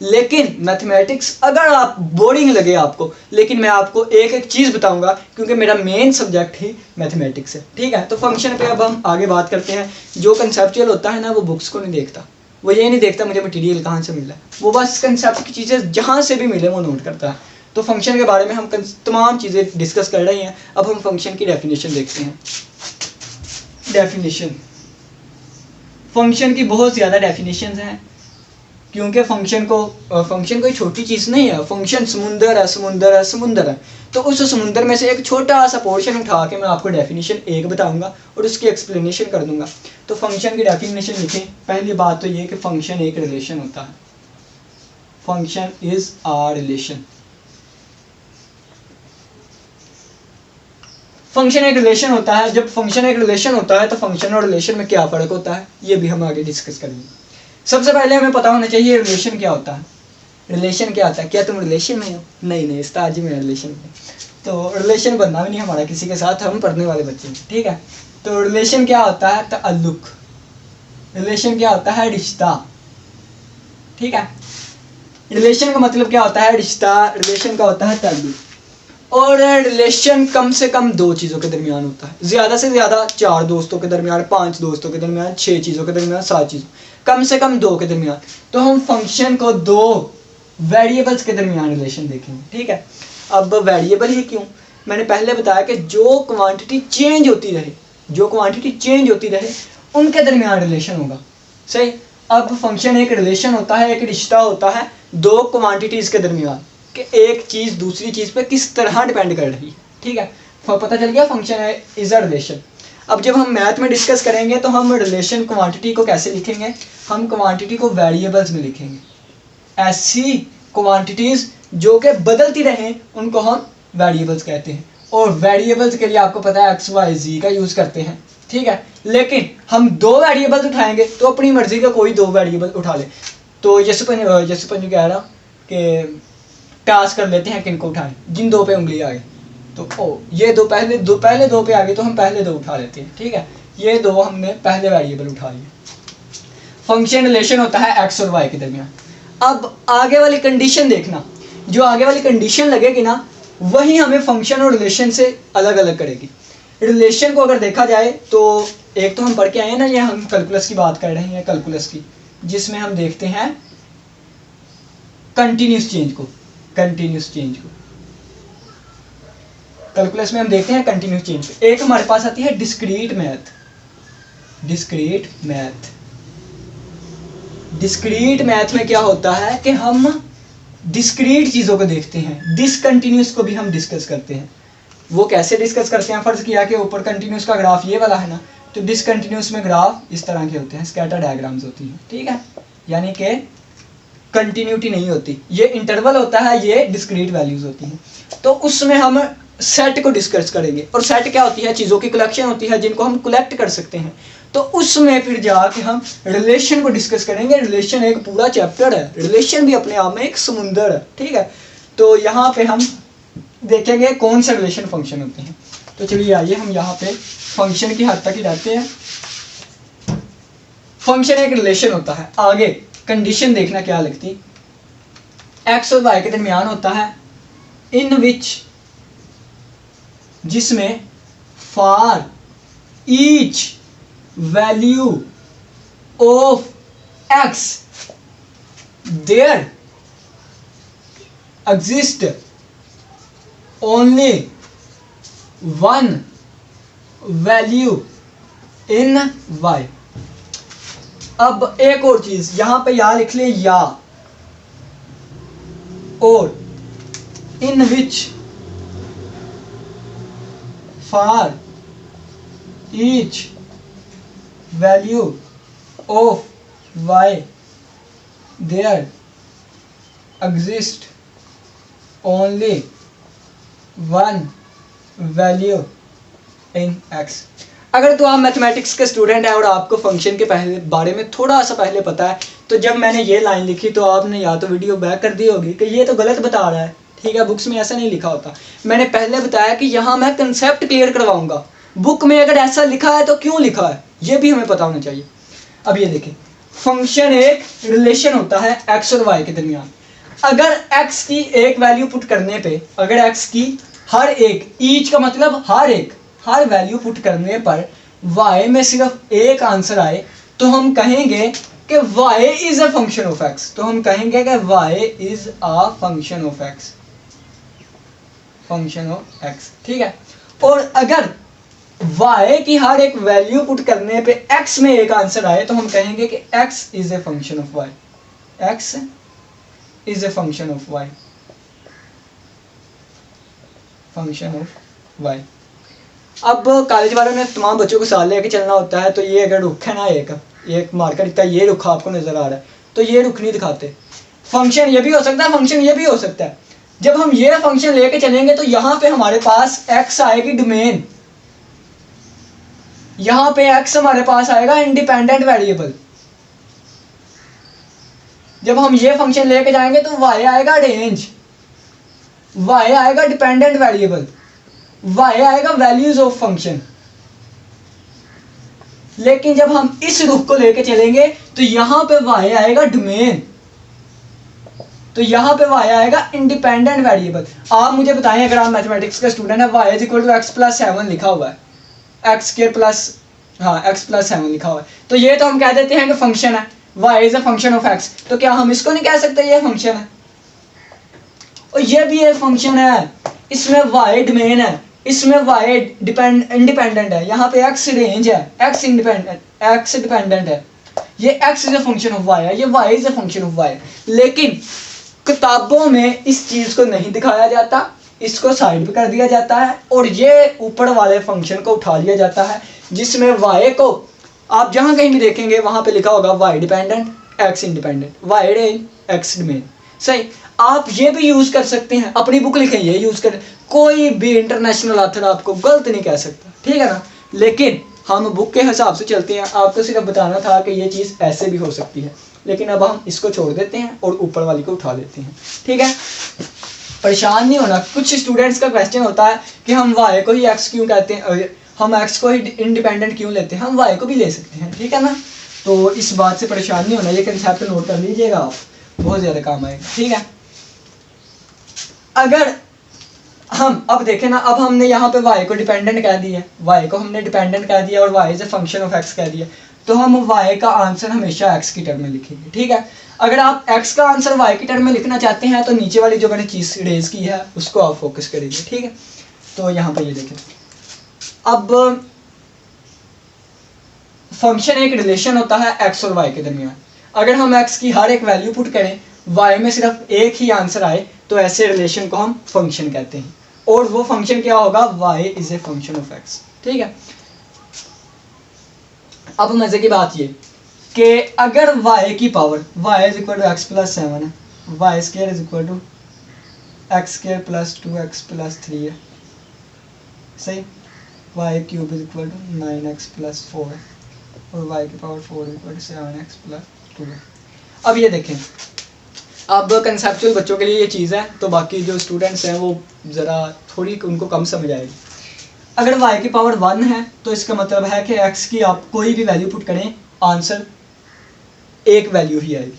लेकिन मैथमेटिक्स अगर आप बोरिंग लगे आपको, लेकिन मैं आपको एक एक चीज़ बताऊंगा क्योंकि मेरा मेन सब्जेक्ट ही मैथमेटिक्स है, ठीक है। तो फंक्शन पे अब हम आगे बात करते हैं। जो कंसेप्चुअल होता है ना, वो बुक्स को नहीं देखता, वो ये नहीं देखता मुझे मटेरियल कहाँ से मिला है, वो बस कंसेप्ट की चीज़ें जहाँ से भी मिले वो नोट करता है। तो फंक्शन के बारे में हम तमाम चीज़ें डिस्कस कर रहे हैं। अब हम फंक्शन की डेफिनेशन देखते हैं। डेफिनेशन, फंक्शन की बहुत ज़्यादा डेफिनेशन हैं क्योंकि फंक्शन कोई छोटी चीज़ नहीं है। फंक्शन समुंदर है, समुंदर है, समुंदर है। तो उस समुंदर में से एक छोटा सा पोर्शन उठा के मैं आपको डेफिनेशन एक बताऊंगा और उसकी एक्सप्लेनेशन कर दूंगा। तो फंक्शन की डेफिनेशन लिखें। पहली बात तो ये कि फंक्शन एक रिलेशन होता है। Function is a relation. Function एक रिलेशन होता है। जब फंक्शन एक रिलेशन होता है तो फंक्शन और रिलेशन में क्या फ़र्क होता है ये भी हम आगे डिस्कस करेंगे। सबसे पहले हमें पता होना चाहिए रिलेशन क्या होता है। रिलेशन क्या होता है? क्या तुम रिलेशन में हो? नहीं उस्ताद जी, मैं रिलेशन में। तो रिलेशन बनना भी नहीं हमारा किसी के साथ, हम पढ़ने वाले बच्चे हैं, ठीक है। तो रिलेशन क्या होता है? ताल्लुक। रिलेशन क्या होता है? रिश्ता, ठीक है। रिलेशन का मतलब क्या होता है? रिश्ता। रिलेशन का होता है ताल्लुक। और रिलेशन कम से कम दो चीज़ों के दरमियान होता है, ज़्यादा से ज़्यादा 4 दोस्तों के दरमियान, 5 दोस्तों के दरमियान, 6 चीज़ों के दरमियान, 7 चीज़ों, कम से कम 2 के दरमियान। तो हम फंक्शन को 2 वेरिएबल्स के दरमियान रिलेशन देखेंगे, ठीक है। अब वेरिएबल ही क्यों? मैंने पहले बताया कि जो क्वांटिटी चेंज होती रहे उनके दरमियान रिलेशन होगा, सही। अब फंक्शन एक रिलेशन होता है, एक रिश्ता होता है 2 क्वांटिटीज़ के दरमियान कि एक चीज़ दूसरी चीज़ पे किस तरह डिपेंड कर रही है, ठीक है। पता चल गया फंक्शन इज अ रिलेशन। अब जब हम मैथ में डिस्कस करेंगे तो हम रिलेशन क्वांटिटी को कैसे लिखेंगे? हम क्वांटिटी को वेरिएबल्स में लिखेंगे। ऐसी क्वांटिटीज़ जो कि बदलती रहें उनको हम वेरिएबल्स कहते हैं। और वेरिएबल्स के लिए आपको पता है एक्स वाई जी का यूज़ करते हैं, ठीक है। लेकिन हम 2 वेरिएबल्स उठाएंगे तो अपनी मर्जी का कोई 2 वेरिएबल उठा ले। तो जैसे कह रहा कि टास्क कर लेते हैं, किनको उठाएं? जिन 2 पे उंगली आ गई तो ये पहले 2 पे आ गई तो हम पहले 2 उठा लेते हैं, ठीक है। ये 2 हमने पहले वेरिएबल उठा लिए। फंक्शन रिलेशन होता है एक्स और वाई के दरमियान। अब आगे वाली कंडीशन देखना, जो आगे वाली कंडीशन लगेगी ना वही हमें फंक्शन और रिलेशन से अलग अलग करेगी। रिलेशन को अगर देखा जाए तो एक तो हम पढ़ के आए हैं ना, ये हम कैलकुलस की बात कर रहे हैं, कैलकुलस की, जिसमें हम देखते हैं कंटिन्यूस चेंज को। कैलकुलस में हम देखते हैं कंटिन्यूस चेंज को। एक हमारे पास आती है डिस्क्रीट मैथ में क्या होता है कि हम डिस्क्रीट चीज़ों को देखते हैं, डिसकंटिन्यूस को भी हम डिस्कस करते हैं। वो कैसे डिस्कस करते हैं? फर्ज किया कि ऊपर कंटिन्यूस का ग्राफ ये वाला है ना, तो डिसकंटिन्यूस में ग्राफ इस तरह के होते हैं, स्कैटर डायग्राम्स होती हैं, ठीक है। यानी कि कंटिन्यूटी नहीं होती, ये इंटरवल होता है, ये डिस्क्रीट वैल्यूज होती हैं। तो उसमें हम सेट को डिस्कस करेंगे। और सेट क्या होती है? चीज़ों की कलेक्शन होती है जिनको हम कलेक्ट कर सकते हैं। तो उसमें फिर जाके हम रिलेशन को डिस्कस करेंगे। रिलेशन एक पूरा चैप्टर है, रिलेशन भी अपने आप में एक समुंदर है, ठीक है। तो यहाँ पे हम देखेंगे कौन से रिलेशन फंक्शन होते हैं। तो चलिए आइए हम यहाँ पे फंक्शन की हद तक ही रहते हैं। फंक्शन एक रिलेशन होता है। आगे कंडीशन देखना क्या लगती, एक्स और वाई के दरमियान होता है, इन विच, जिसमें for each value of X there exist only one value in Y. अब एक और चीज यहां पे या लिख लें, या और in which for each value of Y there exist only one value in X. अगर तो आप मैथमेटिक्स के स्टूडेंट हैं और आपको फंक्शन के बारे में थोड़ा सा पहले पता है, तो जब मैंने ये लाइन लिखी तो आपने या तो वीडियो बैक कर दी होगी कि ये तो गलत बता रहा है, ठीक है। बुक्स में ऐसा नहीं लिखा होता। मैंने पहले बताया कि यहाँ मैं कंसेप्ट क्लियर करवाऊंगा। बुक में अगर ऐसा लिखा है तो क्यों लिखा है ये भी हमें पता होना चाहिए। अब ये देखें, फंक्शन एक रिलेशन होता है x और y के दरमियान। अगर x की एक वैल्यू पुट करने पे, अगर x की हर एक, ईच का मतलब हर वैल्यू पुट करने पर y में सिर्फ एक आंसर आए तो हम कहेंगे कि y is a function of x। तो हम कहेंगे कि y is a function of x, function of x, ठीक है। और अगर y की हर एक वैल्यू पुट करने पे x में एक आंसर आए तो हम कहेंगे कि x is a function of y, x is a function of y, function of y। अब कॉलेज वालों ने तमाम बच्चों को साथ लेके चलना होता है, तो ये अगर रुख है ना, एक मार्कर इतना ये रुख आपको नजर आ रहा है तो ये रुख नहीं दिखाते। फंक्शन ये भी हो सकता है, फंक्शन ये भी हो सकता है। जब हम ये फंक्शन लेके चलेंगे तो यहाँ पे हमारे पास x आएगी डोमेन, यहाँ पे x हमारे पास आएगा इंडिपेंडेंट वेरिएबल। जब हम ये फंक्शन लेके जाएंगे तो y आएगा रेंज, y आएगा डिपेंडेंट वेरिएबल, y आएगा वैल्यूज ऑफ फंक्शन। लेकिन जब हम इस रुख को लेके चलेंगे तो यहाँ पे y आएगा डोमेन, तो यहाँ पे y आएगा इंडिपेंडेंट वेरिएबल। आप मुझे बताएं, अगर आप मैथमेटिक्स का स्टूडेंट है, y is equal to x plus 7 लिखा हुआ है, एक्स प्लस 7 लिखा हुआ है, तो ये तो हम कह देते हैं कि फंक्शन है, y is a function of x। तो क्या हम इसको नहीं कह सकते ये फंक्शन है? और ये भी एक फंक्शन है, इसमें y डोमेन है, इसमें y इंडिपेंडेंट है, यहाँ पे x रेंज है, x डिपेंडेंट है, ये x is a function of y है, ये y is a function of y है। लेकिन किताबों में इस चीज को नहीं दिखाया जाता, इसको साइड पे कर दिया जाता है और ये ऊपर वाले फंक्शन को उठा लिया जाता है, जिसमें y को आप जहां कहीं भी देखेंगे वहां पे लिखा होगा y dependent, x independent, y range, x domain. सही, आप ये भी यूज कर सकते हैं, अपनी बुक लिखें ये यूज कर, कोई भी इंटरनेशनल ऑथर आपको गलत नहीं कह सकता, ठीक है ना। लेकिन हम बुक के हिसाब से चलते हैं, आपको सिर्फ बताना था कि ये चीज़ ऐसे भी हो सकती है, लेकिन अब हम इसको छोड़ देते हैं और ऊपर वाली को उठा देते हैं, ठीक है। परेशान नहीं होना। कुछ स्टूडेंट्स का क्वेश्चन होता है कि हम y को ही x क्यों कहते हैं, हम x को ही इंडिपेंडेंट क्यों लेते हैं, हम y को भी ले सकते हैं, ठीक है ना। तो इस बात से परेशान नहीं होना, ये कंसेप्ट नोट कर लीजिएगा आप, बहुत ज़्यादा काम आएगा, ठीक है। अगर हम अब देखें ना, अब हमने यहाँ पे y को डिपेंडेंट कह दिया, y को हमने डिपेंडेंट कह दिया और y is a function of x कह दिया, तो हम y का आंसर हमेशा x की टर्म में लिखेंगे, ठीक है। अगर आप x का आंसर y की टर्म में लिखना चाहते हैं तो नीचे वाली जो मैंने चीज़ रेज की है उसको आप फोकस करेंगे, ठीक है। तो यहाँ पे ये देखें, अब फंक्शन एक रिलेशन होता है x और y के दरमियान। अगर हम x की हर एक वैल्यू पुट करें, y में सिर्फ एक ही आंसर आए, तो ऐसे रिलेशन को हम फंक्शन कहते हैं, और वो फंक्शन क्या होगा, y is a function of x, ठीक है। अब मजे की बात ये कि अगर y की power, y is equal to x plus 7 है, y square is equal to x square plus 2x plus 3 है, सही, y cube is equal to 9x plus 4 है, और y की power 4 is equal to 7x plus 2 है। अब ये देखें, अब कंसेप्चुअल बच्चों के लिए ये चीज़ है, तो बाकी जो स्टूडेंट्स हैं वो ज़रा थोड़ी उनको कम समझ आएगी। अगर y की पावर 1 है तो इसका मतलब है कि x की आप कोई भी वैल्यू पुट करें, आंसर एक वैल्यू ही आएगी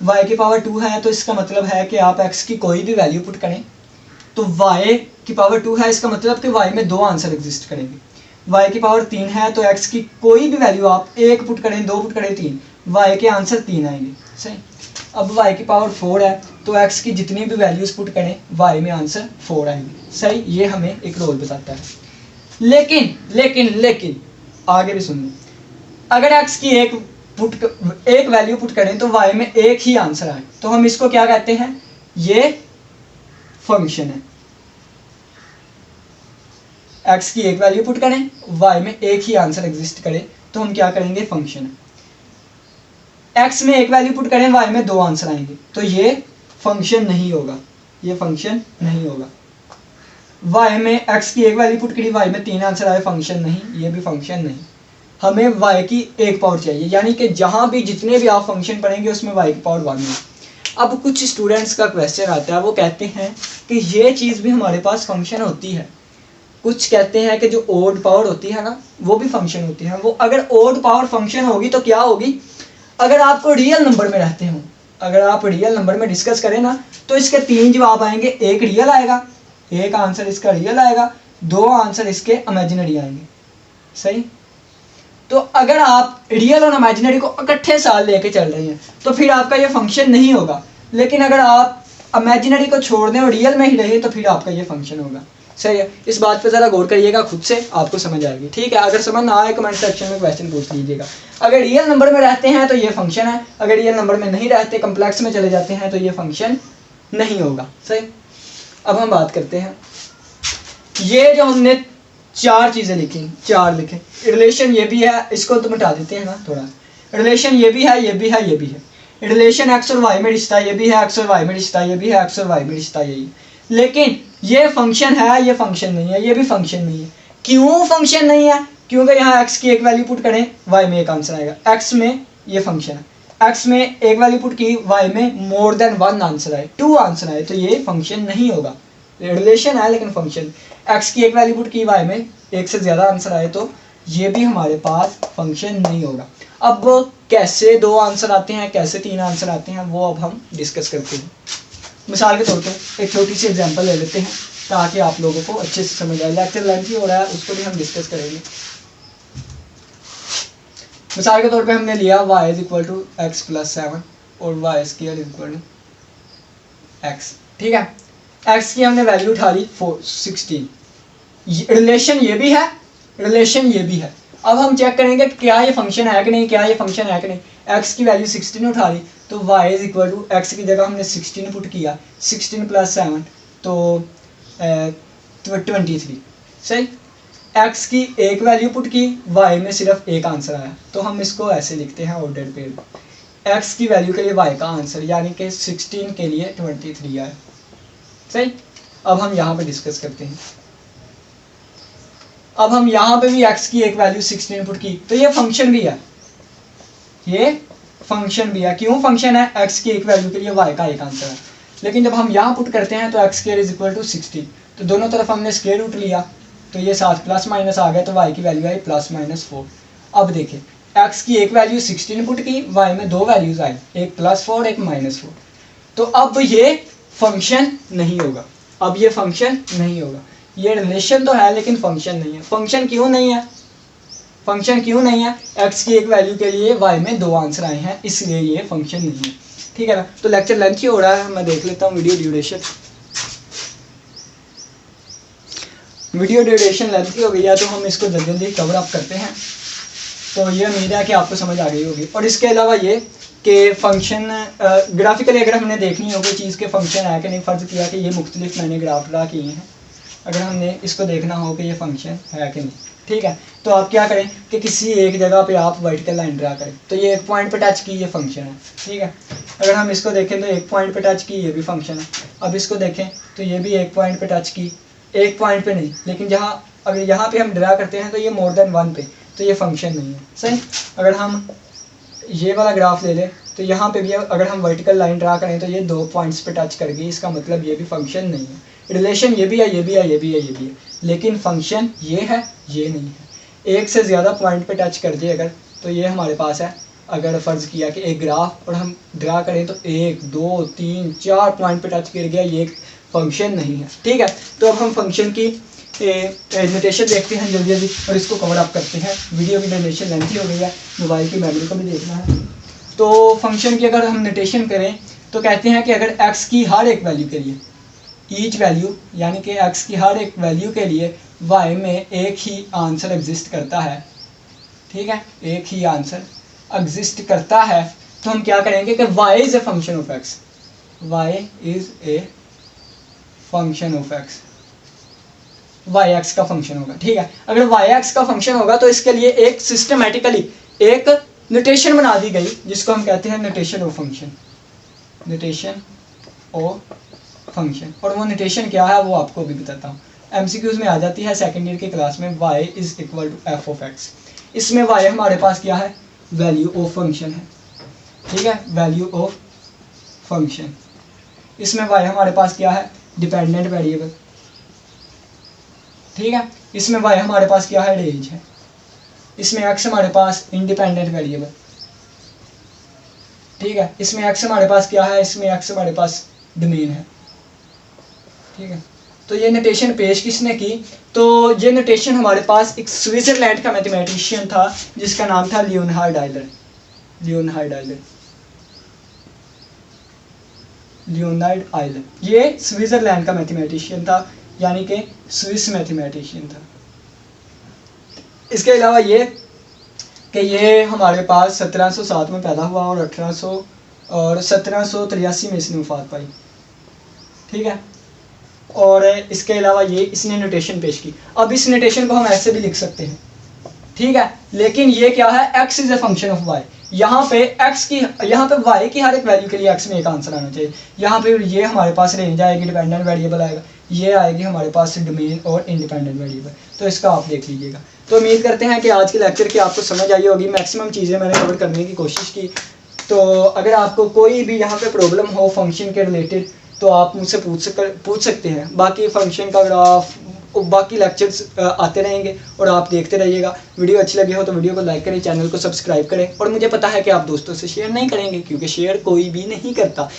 y की पावर 2 है तो इसका मतलब है कि आप x की कोई भी वैल्यू पुट करें तो y की पावर 2 है, इसका मतलब कि y में 2 आंसर एग्जिस्ट करेंगे। y की पावर 3 है तो x की कोई भी वैल्यू आप एक पुट करें, 2 पुट करें, 3, y के आंसर 3 आएंगे, सही। अब y की पावर 4 है तो x की जितनी भी वैल्यूज पुट करें y में आंसर 4 आएंगे, सही। ये हमें एक रोल बताता है। लेकिन आगे भी सुनिए, अगर x की एक वैल्यू पुट करें तो y में एक ही आंसर आए तो हम इसको क्या कहते हैं, ये फंक्शन है। x की एक वैल्यू पुट करें, y में एक ही आंसर एग्जिस्ट करे तो हम क्या करेंगे, फंक्शन है। x में एक वैल्यू पुट करें, y में 2 आंसर आएंगे तो ये फंक्शन नहीं होगा, ये फंक्शन नहीं होगा। y में x की एक वैल्यू पुट करी, y में 3 आंसर आए, फंक्शन नहीं, ये भी फंक्शन नहीं। हमें y की एक पावर चाहिए, यानी कि जहाँ भी जितने भी आप फंक्शन पढ़ेंगे उसमें y की पावर 1 है। अब कुछ स्टूडेंट्स का क्वेश्चन आता है, वो कहते हैं कि ये चीज़ भी हमारे पास फंक्शन होती है। कुछ कहते हैं कि जो ओड पावर होती है ना वो भी फंक्शन होती है। वो अगर ओड पावर फंक्शन होगी तो क्या होगी, अगर आपको रियल नंबर में रहते हो, अगर आप रियल नंबर में डिस्कस करें ना, तो इसके 3 जवाब आएंगे। एक रियल आएगा, एक आंसर इसका रियल आएगा, 2 आंसर इसके इमेजिनरी आएंगे। सही। तो अगर आप रियल और इमेजिनरी को इकट्ठे साथ लेके चल रहे हैं तो फिर आपका ये फंक्शन नहीं होगा। लेकिन अगर आप इमेजिनरी को छोड़ दें और रियल में ही रहे तो फिर आपका ये फंक्शन होगा। सही है। इस बात पे ज़रा गौर करिएगा, खुद से आपको समझ आएगी। ठीक है। अगर समझ ना आए कमेंट सेक्शन में क्वेश्चन पूछ लीजिएगा। अगर रियल नंबर में रहते हैं तो ये फंक्शन है, अगर रियल नंबर में नहीं रहते, कम्प्लेक्स में चले जाते हैं तो ये फंक्शन नहीं होगा। सही। अब हम बात करते हैं, ये जो हमने 4 चीज़ें लिखी, 4 लिखे। रिलेशन ये भी है, इसको तो मिटा देते हैं ना थोड़ा। रिलेशन ये भी है, ये भी है, ये भी है। रिलेशन एक्स और वाई में रिश्ता ये भी है, एक्स और वाई में रिश्ता ये भी है, एक्स और वाई में रिश्ता यही। लेकिन ये फंक्शन है, ये फंक्शन नहीं है, ये भी फंक्शन नहीं है। क्यों फंक्शन नहीं है? क्योंकि यहाँ एक्स की एक वैल्यू पुट करें, वाई में एक आंसर आएगा। एक्स में ये फंक्शन है, एक्स में एक वैल्यू पुट की, वाई में मोर देन 1 आंसर आए, 2 आंसर आए, तो ये फंक्शन नहीं होगा। रिलेशन है लेकिन फंक्शन। एक्स की एक वैल्यू पुट की, वाई में एक से ज़्यादा आंसर आए, तो ये भी हमारे पास फंक्शन नहीं होगा। अब कैसे 2 आंसर आते हैं, कैसे 3 आंसर आते हैं, वो अब हम डिस्कस करते हैं। मिसाल के तौर पे एक छोटी सी एग्जांपल ले लेते हैं ताकि आप लोगों को अच्छे से समझ आए। लेक्चर लेंथी हो रहा है, उसको भी हम डिस्कस करेंगे। मिसाल के तौर पे हमने लिया y is equal to x plus 7 और y square is equal to x। ठीक है। x की हमने वैल्यू उठा ली 16। रिलेशन ये भी है, रिलेशन ये भी है। अब हम चेक करेंगे कि क्या ये फंक्शन है कि नहीं, क्या ये फंक्शन है कि नहीं। x की वैल्यू 16 उठा ली तो y is equal to x की जगह हमने 16 पुट किया, 16 प्लस 7 तो 23। सही। x की एक वैल्यू पुट की, y में सिर्फ एक आंसर आया, तो हम इसको ऐसे लिखते हैं ऑर्डर पेयर। x की वैल्यू के लिए y का आंसर यानी कि 16 के लिए 23 आया। सही। अब हम यहाँ पे डिस्कस करते हैं। अब हम यहाँ पे भी x की एक वैल्यू 16 पुट की, तो ये फंक्शन भी है, ये फंक्शन भी है। क्यों फंक्शन है? x की एक वैल्यू के लिए y का एक आंसर है। लेकिन जब हम यहाँ पुट करते हैं तो x square is equal to 16, तो दोनों तरफ हमने स्क्वायर रूट लिया, तो ये साथ प्लस माइनस आ गया, तो y की वैल्यू आई प्लस माइनस 4। अब देखिए x की एक वैल्यू 16 पुट की, y में 2 वैल्यूज आई, एक +4 एक -4, तो अब ये फंक्शन नहीं होगा। अब ये फंक्शन नहीं होगा। ये रिलेशन तो है लेकिन फंक्शन नहीं है। फंक्शन क्यों नहीं है? फंक्शन क्यों नहीं है? x की एक वैल्यू के लिए y में 2 आंसर आए हैं, इसलिए ये फंक्शन नहीं है। ठीक है ना। तो लेक्चर लेंथी हो रहा है, मैं देख लेता हूँ video duration. Video duration lengthy हो गई है तो हम इसको जल्दी जल्दी कवर अप करते हैं। तो ये उम्मीद है कि आपको समझ आ गई होगी। और इसके अलावा ये कि फंक्शन ग्राफिकली अगर हमने देखनी हो कोई चीज़ के फंक्शन है कि नहीं, फ़र्ज़ किया कि ये मुख्तलिफ मैंने ग्राफ ड्रा किए हैं, अगर हमने इसको देखना हो कि ये फंक्शन है कि नहीं, ठीक है, तो आप क्या करें कि किसी एक जगह पे आप वर्टिकल लाइन ड्रा करें। तो ये एक पॉइंट पे टच की, ये फंक्शन है। ठीक है। अगर हम इसको देखें तो एक पॉइंट पे टच की, ये भी फंक्शन है। अब इसको देखें तो ये भी एक पॉइंट पे टच की, एक पॉइंट पे नहीं, लेकिन जहाँ अगर यहाँ पे हम ड्रा करते हैं तो ये मोर देन 1 पे, तो ये फंक्शन नहीं है। सही। अगर हम ये वाला ग्राफ ले लें तो यहाँ पे भी अगर हम वर्टिकल लाइन ड्रा करें तो ये 2 पॉइंट्स पे टच कर गई, इसका मतलब ये भी फंक्शन नहीं है। रिलेशन ये भी है, ये भी है, ये भी है, ये भी है, लेकिन फंक्शन ये है, ये नहीं है। एक से ज़्यादा पॉइंट पे टच कर दिए अगर, तो ये हमारे पास है। अगर फ़र्ज़ किया कि एक ग्राफ और हम ड्रा करें तो 1 2 3 4 पॉइंट पे टच कर गया, ये फंक्शन नहीं है। ठीक है। तो अब हम फंक्शन की नोटेशन देखते हैं जल्दी जल्दी और इसको कवर अप करते हैं। वीडियो की नोटेशन लेंथी हो गई है, मोबाइल की मेमोरी को भी देखना है। तो फंक्शन की अगर हम नोटेशन करें तो कहते हैं कि अगर x की हर एक वैल्यू के लिए, ईच वैल्यू यानी कि x की हर एक वैल्यू के लिए y में एक ही आंसर एग्जिस्ट करता है, ठीक है, एक ही आंसर एग्जिस्ट करता है, तो हम क्या करेंगे कि y is a function of x, y is a function of x, y x का फंक्शन होगा। ठीक है। अगर y x का फंक्शन होगा तो इसके लिए एक सिस्टमेटिकली एक नोटेशन बना दी गई जिसको हम कहते हैं notation of function, notation of function. और वो नोटेशन क्या है वो आपको भी बताता हूँ, एमसीक्यूज में आ जाती है सेकेंड ईयर की क्लास में। y is equal to f of x। इसमें y हमारे पास क्या है? वैल्यू ऑफ फंक्शन है। ठीक है, वैल्यू ऑफ फंक्शन। इसमें y हमारे पास क्या है? Dependent variable. ठीक है। इसमें y हमारे पास क्या है? रेंज है। इसमें x हमारे पास इंडिपेंडेंट वेरिएबल। ठीक है, इसमें एक्स हमारे पास क्या है, इसमें एक्स हमारे पास डोमेन है। ठीक है, तो ये नोटेशन पेश किसने की, तो ये नोटेशन हमारे पास एक स्विट्जरलैंड का मैथमेटिशियन था जिसका नाम था लियोनहार्ड आयलर। लियोनार्ड आयलर, ये स्विट्जरलैंड का मैथमेटिशियन था, यानी कि स्विस मैथमेटिशियन था। इसके अलावा ये कि ये हमारे पास 1707 में पैदा हुआ और 1783 में इसने वफात पाई। ठीक है, और इसके अलावा ये इसने नोटेशन पेश की। अब इस नोटेशन को हम ऐसे भी लिख सकते हैं, ठीक है, लेकिन ये क्या है, x is a function of y। यहाँ पे y की हर एक वैल्यू के लिए x में एक आंसर आना चाहिए। यहाँ पे ये हमारे पास रेंज आएगी, डिपेंडेंट वेरिएबल आएगा, ये आएगी हमारे पास डोमेन और इंडिपेंडेंट वेरिएबल। तो इसका आप देख लीजिएगा। तो उम्मीद करते हैं कि आज के लेक्चर की आपको समझ आई होगी। मैक्सिमम चीज़ें मैंने कवर करने की कोशिश की। तो अगर आपको कोई भी यहाँ पे प्रॉब्लम हो फंक्शन के रिलेटेड तो आप मुझसे पूछ सकते हैं। बाकी फंक्शन का ग्राफ, बाकी लेक्चर्स आते रहेंगे और आप देखते रहिएगा। वीडियो अच्छी लगी हो तो वीडियो को लाइक करें, चैनल को सब्सक्राइब करें, और मुझे पता है कि आप दोस्तों से शेयर नहीं करेंगे क्योंकि शेयर कोई भी नहीं करता।